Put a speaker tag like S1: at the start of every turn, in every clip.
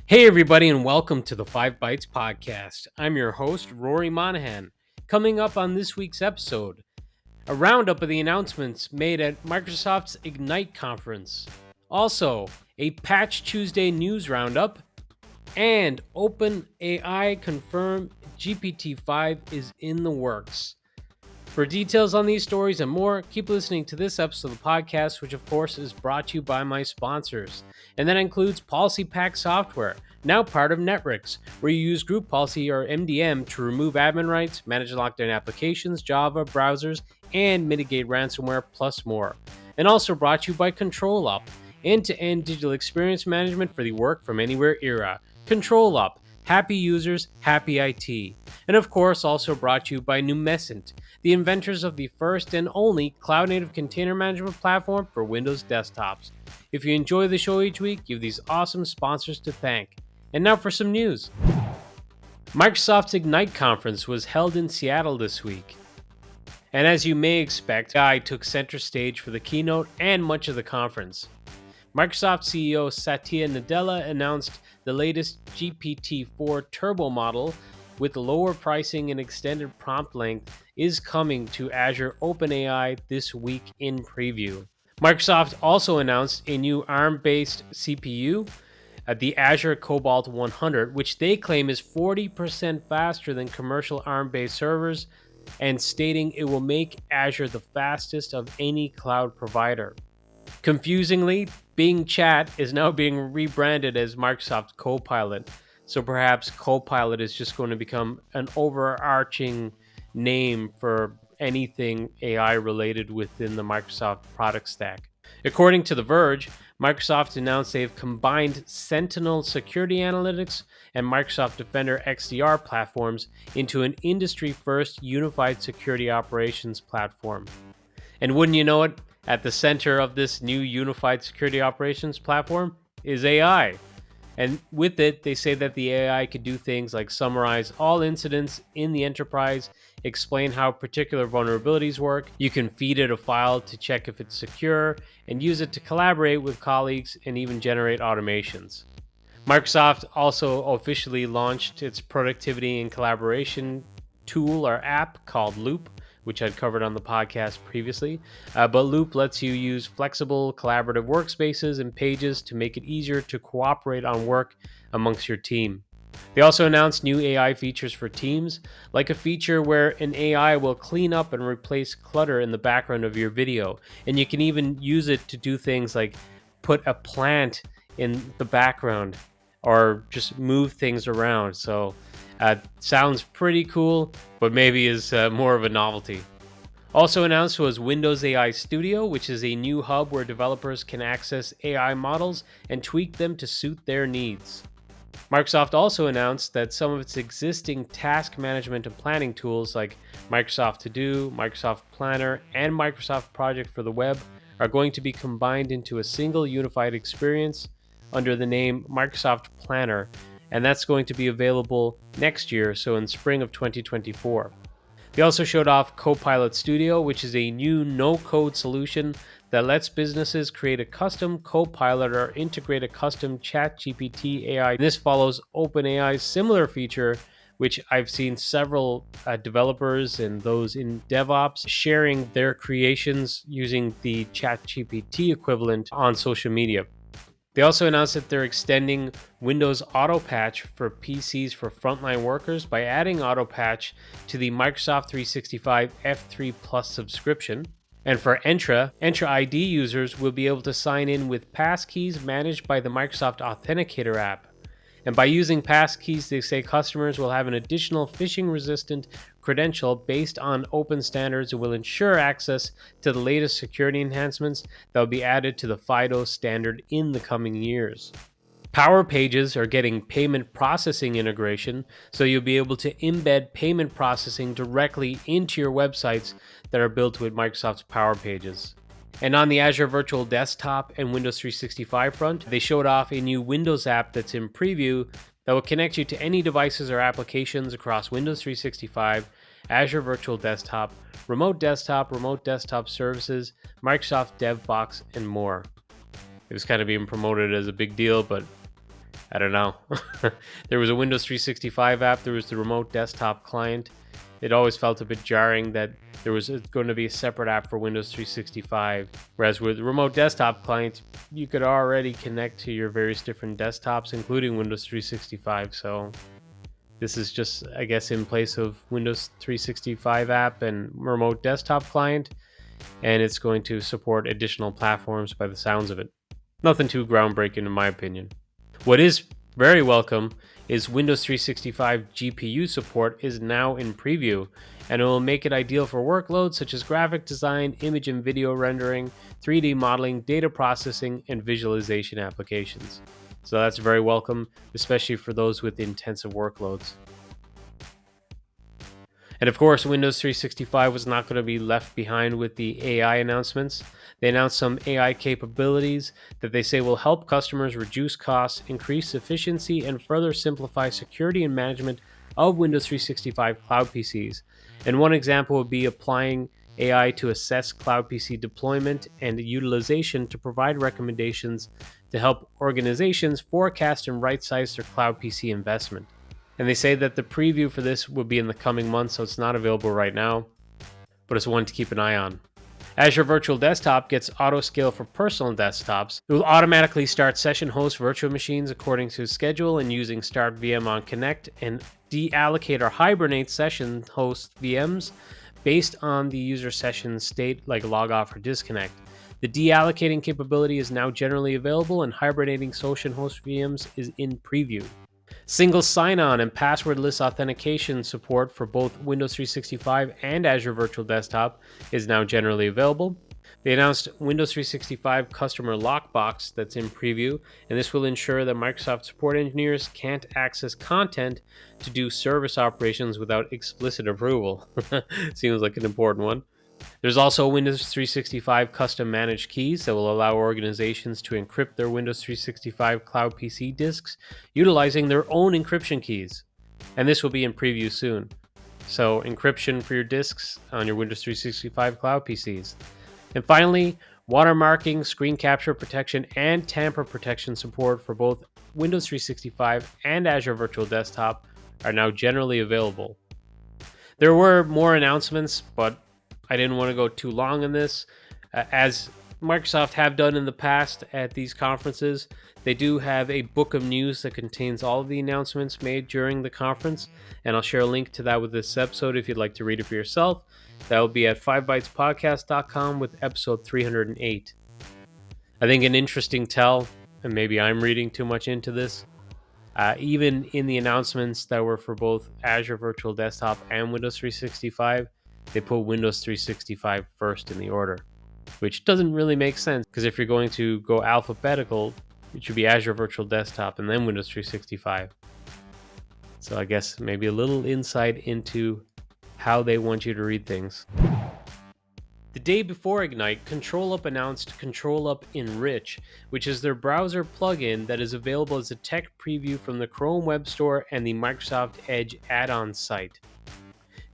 S1: Hey everybody, and welcome to the 5 Bytes podcast. I'm your host, Rory Monahan. Coming up on this week's episode, a roundup of the announcements made at Microsoft's Ignite conference. Also, a Patch Tuesday news roundup, and OpenAI confirmed GPT-5 is in the works. For details on these stories and more, keep listening to this episode of the podcast, which of course is brought to you by my sponsors. And that includes Policy Pack Software, now part of Enrich, where you use Group Policy or MDM to remove admin rights, manage lockdown applications, Java, browsers, and mitigate ransomware, plus more. And also brought to you by ControlUp, end-to-end digital experience management for the work from anywhere era. ControlUp, happy users, happy IT. And of course, also brought to you by Numescent, the inventors of the first and only cloud-native container management platform for Windows desktops. If you enjoy the show each week, you have these awesome sponsors to thank. And now for some news. Microsoft's Ignite conference was held in Seattle this week. And as you may expect, AI took center stage for the keynote and much of the conference. Microsoft CEO Satya Nadella announced the latest GPT-4 Turbo model with lower pricing and extended prompt length is coming to Azure OpenAI this week in preview. Microsoft also announced a new ARM-based CPU, the Azure Cobalt 100, which they claim is 40% faster than commercial ARM-based servers, and stating it will make Azure the fastest of any cloud provider. Confusingly, Bing Chat is now being rebranded as Microsoft Copilot, so perhaps Copilot is just going to become an overarching name for anything AI related within the Microsoft product stack. According to The Verge, Microsoft announced they've combined Sentinel Security Analytics and Microsoft Defender XDR platforms into an industry-first unified security operations platform. And wouldn't you know it, at the center of this new unified security operations platform is AI. And with it, they say that the AI could do things like summarize all incidents in the enterprise, explain how particular vulnerabilities work. You can feed it a file to check if it's secure, and use it to collaborate with colleagues and even generate automations. Microsoft also officially launched its productivity and collaboration tool or app called Loop, which I'd covered on the podcast previously. But Loop lets you use flexible collaborative workspaces and pages to make it easier to cooperate on work amongst your team. They also announced new AI features for Teams, like a feature where an AI will clean up and replace clutter in the background of your video. And you can even use it to do things like put a plant in the background or just move things around. So sounds pretty cool, but maybe is more of a novelty. Also announced was Windows AI Studio, which is a new hub where developers can access AI models and tweak them to suit their needs. Microsoft also announced that some of its existing task management and planning tools like Microsoft To Do, Microsoft Planner, and Microsoft Project for the Web are going to be combined into a single unified experience under the name Microsoft Planner, and that's going to be available next year, so in spring of 2024. They also showed off Copilot Studio, which is a new no-code solution that lets businesses create a custom Copilot or integrate a custom ChatGPT AI. This follows OpenAI's similar feature, which I've seen several developers and those in DevOps sharing their creations using the ChatGPT equivalent on social media. They also announced that they're extending Windows Auto Patch for PCs for frontline workers by adding Auto Patch to the Microsoft 365 F3 Plus subscription. And for Entra ID users will be able to sign in with passkeys managed by the Microsoft Authenticator app. And by using passkeys, they say customers will have an additional phishing-resistant credential based on open standards and will ensure access to the latest security enhancements that will be added to the FIDO standard in the coming years. Power Pages are getting payment processing integration, so you'll be able to embed payment processing directly into your websites that are built with Microsoft's Power Pages. And on the Azure Virtual Desktop and Windows 365 front, they showed off a new Windows app that's in preview that will connect you to any devices or applications across Windows 365 Azure Virtual Desktop, Remote Desktop Services, Microsoft DevBox, and more. It was kind of being promoted as a big deal, but I don't know. There was a Windows 365 app, there was the Remote Desktop Client. It always felt a bit jarring that there was going to be a separate app for Windows 365, whereas with the Remote Desktop Client, you could already connect to your various different desktops, including Windows 365. So this is just, I guess, in place of Windows 365 app and Remote Desktop Client, and it's going to support additional platforms by the sounds of it. Nothing too groundbreaking in my opinion. What is very welcome is Windows 365 GPU support is now in preview, and it will make it ideal for workloads such as graphic design, image and video rendering, 3D modeling, data processing, and visualization applications. So that's very welcome, especially for those with intensive workloads. And of course, Windows 365 was not going to be left behind with the AI announcements. They announced some AI capabilities that they say will help customers reduce costs, increase efficiency, and further simplify security and management of Windows 365 cloud PCs. And one example would be applying AI to assess cloud PC deployment and utilization to provide recommendations to help organizations forecast and right-size their cloud PC investment. And they say that the preview for this will be in the coming months, so it's not available right now, but it's one to keep an eye on. Azure Virtual Desktop gets auto-scale for personal desktops. It will automatically start session host virtual machines according to schedule and using Start VM on Connect, and deallocate or hibernate session host VMs based on the user session state, like log off or disconnect. The deallocating capability is now generally available, and hibernating session host VMs is in preview. Single sign-on and passwordless authentication support for both Windows 365 and Azure Virtual Desktop is now generally available. They announced Windows 365 Customer Lockbox that's in preview, and this will ensure that Microsoft support engineers can't access content to do service operations without explicit approval. Seems like an important one. There's also Windows 365 custom managed keys that will allow organizations to encrypt their Windows 365 Cloud PC disks utilizing their own encryption keys. And this will be in preview soon. So, encryption for your disks on your Windows 365 Cloud PCs. And finally, watermarking, screen capture protection, and tamper protection support for both Windows 365 and Azure Virtual Desktop are now generally available. There were more announcements, but I didn't want to go too long on this. As Microsoft have done in the past at these conferences, they do have a book of news that contains all of the announcements made during the conference, and I'll share a link to that with this episode if you'd like to read it for yourself. That will be at 5bytespodcast.com with episode 308. I think an interesting tell, and maybe I'm reading too much into this, even in the announcements that were for both Azure Virtual Desktop and Windows 365, they put Windows 365 first in the order, which doesn't really make sense, because if you're going to go alphabetical, it should be Azure Virtual Desktop and then Windows 365. So I guess maybe a little insight into how they want you to read things. The day before Ignite, ControlUp announced ControlUp Enrich, which is their browser plugin that is available as a tech preview from the Chrome Web Store and the Microsoft Edge add-on site.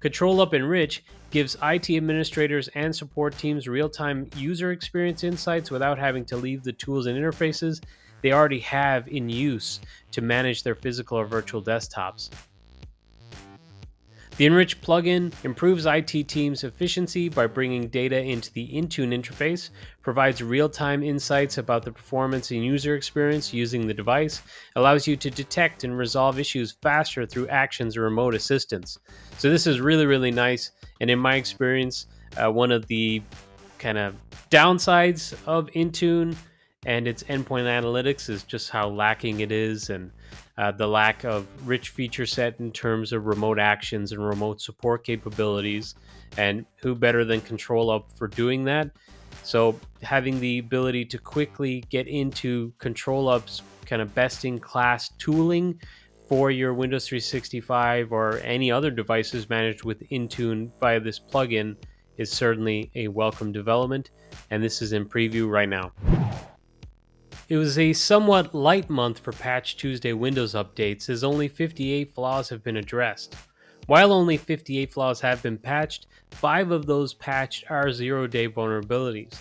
S1: ControlUp Enrich gives IT administrators and support teams real-time user experience insights without having to leave the tools and interfaces they already have in use to manage their physical or virtual desktops. The Enrich plugin improves IT teams' efficiency by bringing data into the Intune interface, provides real-time insights about the performance and user experience using the device, allows you to detect and resolve issues faster through actions or remote assistance. So this is really, really nice. And in my experience, one of the kind of downsides of Intune and its endpoint analytics is just how lacking it is, and the lack of rich feature set in terms of remote actions and remote support capabilities. And who better than ControlUp for doing that? So having the ability to quickly get into ControlUp's kind of best-in-class tooling for your Windows 365 or any other devices managed with Intune via this plugin is certainly a welcome development, and this is in preview right now. It was a somewhat light month for Patch Tuesday Windows updates, as only 58 flaws have been addressed. While only 58 flaws have been patched, 5 of those patched are 0-day vulnerabilities.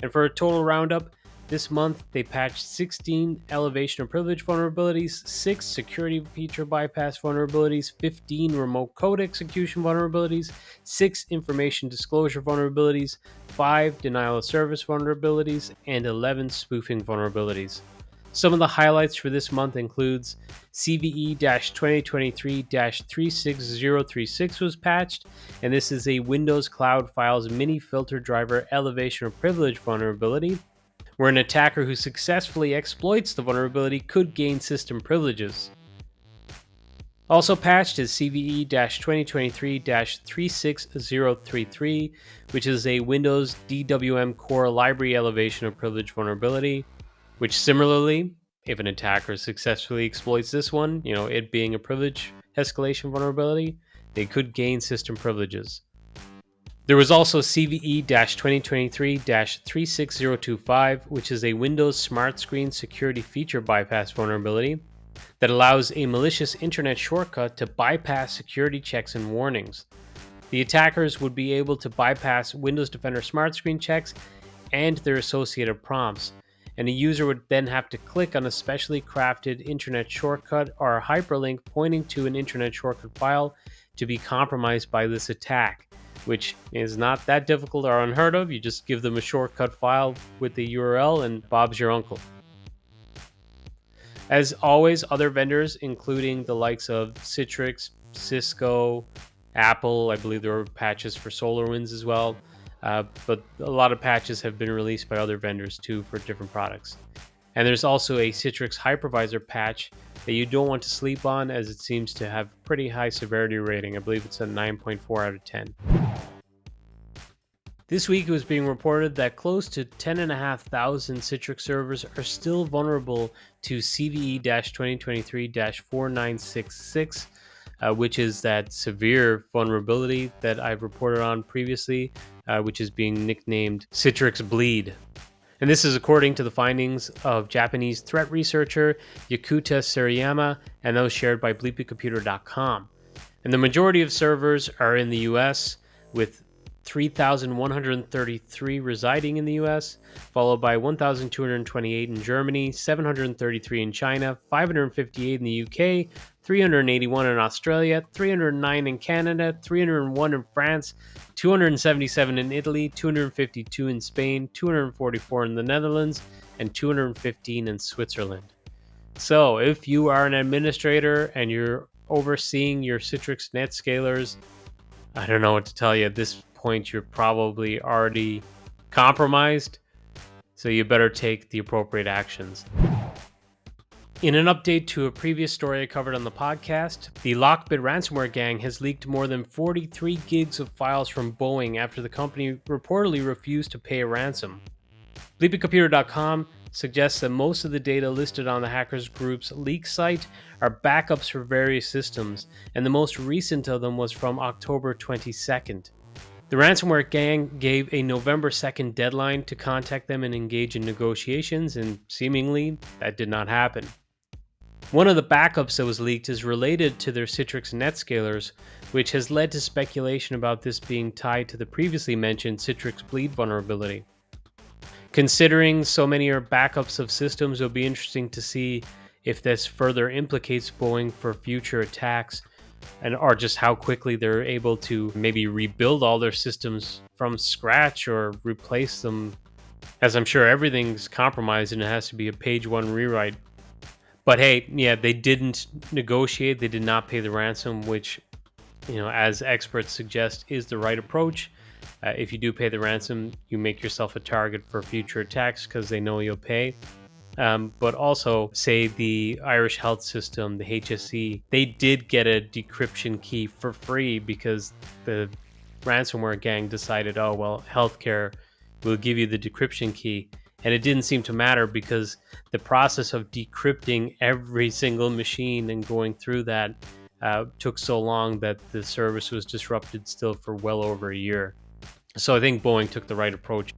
S1: And for a total roundup, this month they patched 16 elevation of privilege vulnerabilities, 6 security feature bypass vulnerabilities, 15 remote code execution vulnerabilities, 6 information disclosure vulnerabilities, 5 denial of service vulnerabilities, and 11 spoofing vulnerabilities. Some of the highlights for this month includes CVE-2023-36036 was patched, and this is a Windows Cloud Files mini filter driver elevation of privilege vulnerability, where an attacker who successfully exploits the vulnerability could gain system privileges. Also patched is CVE-2023-36033, which is a Windows DWM core library elevation of privilege vulnerability, which similarly, if an attacker successfully exploits this one, it being a privilege escalation vulnerability, they could gain system privileges. There was also CVE-2023-36025, which is a Windows Smart Screen security feature bypass vulnerability that allows a malicious internet shortcut to bypass security checks and warnings. The attackers would be able to bypass Windows Defender Smart Screen checks and their associated prompts, and a user would then have to click on a specially crafted internet shortcut or a hyperlink pointing to an internet shortcut file to be compromised by this attack, which is not that difficult or unheard of. You just give them a shortcut file with the URL and Bob's your uncle. As always, other vendors, including the likes of Citrix, Cisco, Apple, I believe there were patches for SolarWinds as well, but a lot of patches have been released by other vendors too for different products. And there's also a Citrix hypervisor patch that you don't want to sleep on, as it seems to have pretty high severity rating. I believe it's a 9.4 out of 10. This week it was being reported that close to 10,500 Citrix servers are still vulnerable to CVE-2023-4966, which is that severe vulnerability that I've reported on previously, which is being nicknamed Citrix Bleed. And this is according to the findings of Japanese threat researcher Yakuta Suriyama and those shared by bleepycomputer.com. And the majority of servers are in the US, with 3,133 residing in the US, followed by 1,228 in Germany, 733 in China, 558 in the UK, 381 in Australia, 309 in Canada, 301 in France, 277 in Italy, 252 in Spain, 244 in the Netherlands, and 215 in Switzerland. So if you are an administrator and you're overseeing your Citrix NetScalers, I don't know what to tell you. At this point, you're probably already compromised, so you better take the appropriate actions. In an update to a previous story I covered on the podcast, the Lockbit ransomware gang has leaked more than 43 gigs of files from Boeing after the company reportedly refused to pay a ransom. BleepyComputer.com suggests that most of the data listed on the hackers group's leak site are backups for various systems, and the most recent of them was from October 22nd. The ransomware gang gave a November 2nd deadline to contact them and engage in negotiations, and seemingly that did not happen. One of the backups that was leaked is related to their Citrix NetScalers, which has led to speculation about this being tied to the previously mentioned Citrix Bleed vulnerability. Considering so many are backups of systems, it'll be interesting to see if this further implicates Boeing for future attacks, or just how quickly they're able to maybe rebuild all their systems from scratch or replace them, as I'm sure everything's compromised and it has to be a page one rewrite. But hey, yeah, they didn't negotiate, they did not pay the ransom, which, as experts suggest, is the right approach. If you do pay the ransom, you make yourself a target for future attacks because they know you'll pay. But also, say the Irish Health System, the HSE, they did get a decryption key for free because the ransomware gang decided, oh, well, healthcare will give you the decryption key. And it didn't seem to matter because the process of decrypting every single machine and going through that took so long that the service was disrupted still for well over a year. So I think Boeing took the right approach.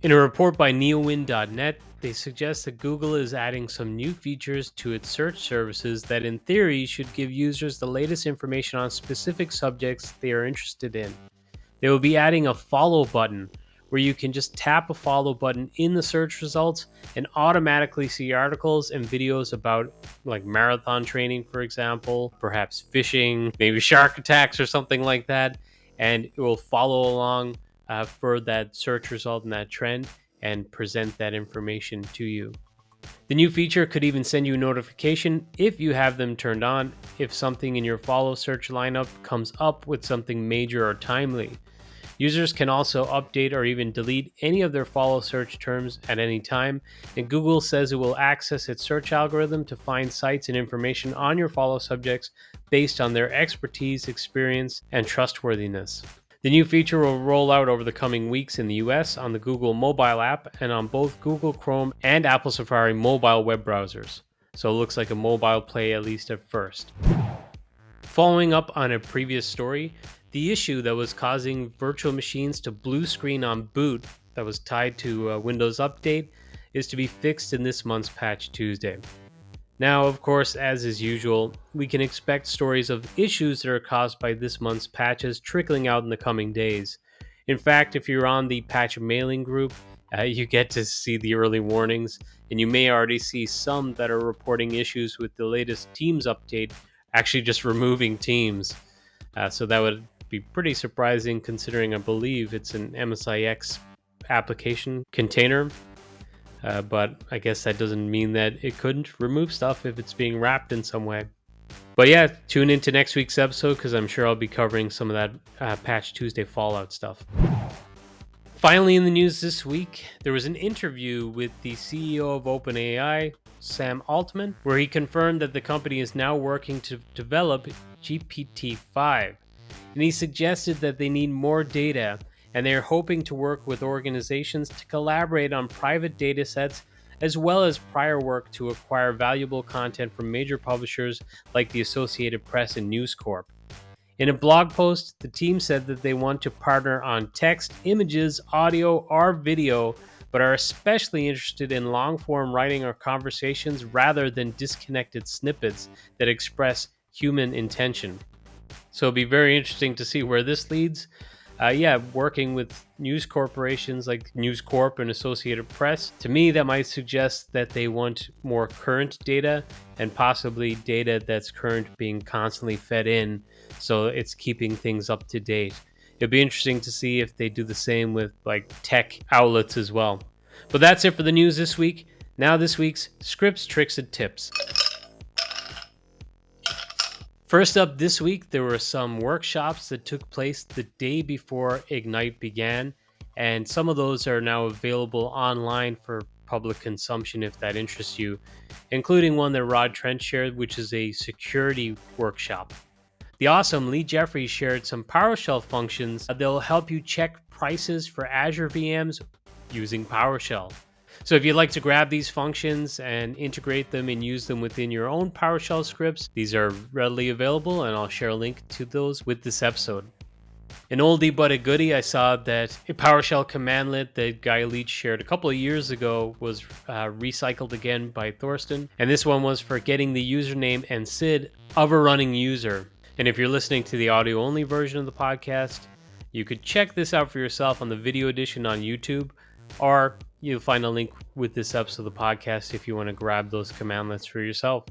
S1: In a report by neowin.net, they suggest that Google is adding some new features to its search services that in theory should give users the latest information on specific subjects they are interested in. They will be adding a follow button where you can just tap a follow button in the search results and automatically see articles and videos about like marathon training, for example, perhaps fishing, maybe shark attacks or something like that. And it will follow along for that search result and that trend and present that information to you. The new feature could even send you a notification if you have them turned on if something in your follow search lineup comes up with something major or timely. Users can also update or even delete any of their follow search terms at any time, and Google says it will access its search algorithm to find sites and information on your follow subjects based on their expertise, experience, and trustworthiness. The new feature will roll out over the coming weeks in the US on the Google mobile app and on both Google Chrome and Apple Safari mobile web browsers. So it looks like a mobile play at least at first. Following up on a previous story, the issue that was causing virtual machines to blue screen on boot that was tied to a Windows Update is to be fixed in this month's Patch Tuesday. Now, of course, as is usual, we can expect stories of issues that are caused by this month's patches trickling out in the coming days. In fact, if you're on the patch mailing group, you get to see the early warnings, and you may already see some that are reporting issues with the latest Teams update, actually just removing Teams. So that would be pretty surprising considering I believe it's an MSIX application container. But I guess that doesn't mean that it couldn't remove stuff if it's being wrapped in some way. But yeah, tune into next week's episode because I'm sure I'll be covering some of that Patch Tuesday Fallout stuff. Finally, in the news this week, there was an interview with the CEO of OpenAI, Sam Altman, where he confirmed that the company is now working to develop GPT-5. And he suggested that they need more data, and they are hoping to work with organizations to collaborate on private data sets as well as prior work to acquire valuable content from major publishers like the Associated Press and News Corp. In a blog post, the team said that they want to partner on text, images, audio, or video, but are especially interested in long-form writing or conversations rather than disconnected snippets that express human intention. So it'll be very interesting to see where this leads. Working with news corporations like News Corp and Associated Press, to me, that might suggest that they want more current data and possibly data that's current being constantly fed in, so it's keeping things up to date. It'll be interesting to see if they do the same with like tech outlets as well. But that's it for the news this week. Now this week's scripts, tricks, and tips. First up this week, there were some workshops that took place the day before Ignite began, and some of those are now available online for public consumption if that interests you, including one that Rod Trent shared, which is a security workshop. The awesome Lee Jeffries shared some PowerShell functions that will help you check prices for Azure VMs using PowerShell. So if you'd like to grab these functions and integrate them and use them within your own PowerShell scripts, these are readily available, and I'll share a link to those with this episode. An oldie but a goodie, I saw that a PowerShell Cmdlet that Guy Leach shared a couple of years ago was recycled again by Thorsten, and this one was for getting the username and SID of a running user. And if you're listening to the audio-only version of the podcast, you could check this out for yourself on the video edition on YouTube, or you'll find a link with this episode of the podcast if you want to grab those commandlets for yourself.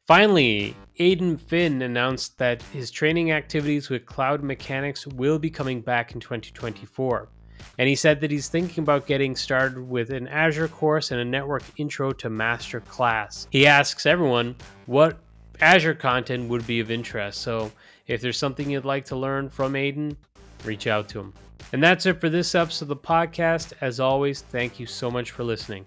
S1: Finally, Aidan Finn announced that his training activities with Cloud Mechanix will be coming back in 2024. And he said that he's thinking about getting started with an Azure course and a network intro to master class. He asks everyone what Azure content would be of interest. So if there's something you'd like to learn from Aidan, reach out to him. And that's it for this episode of the podcast. As always, thank you so much for listening.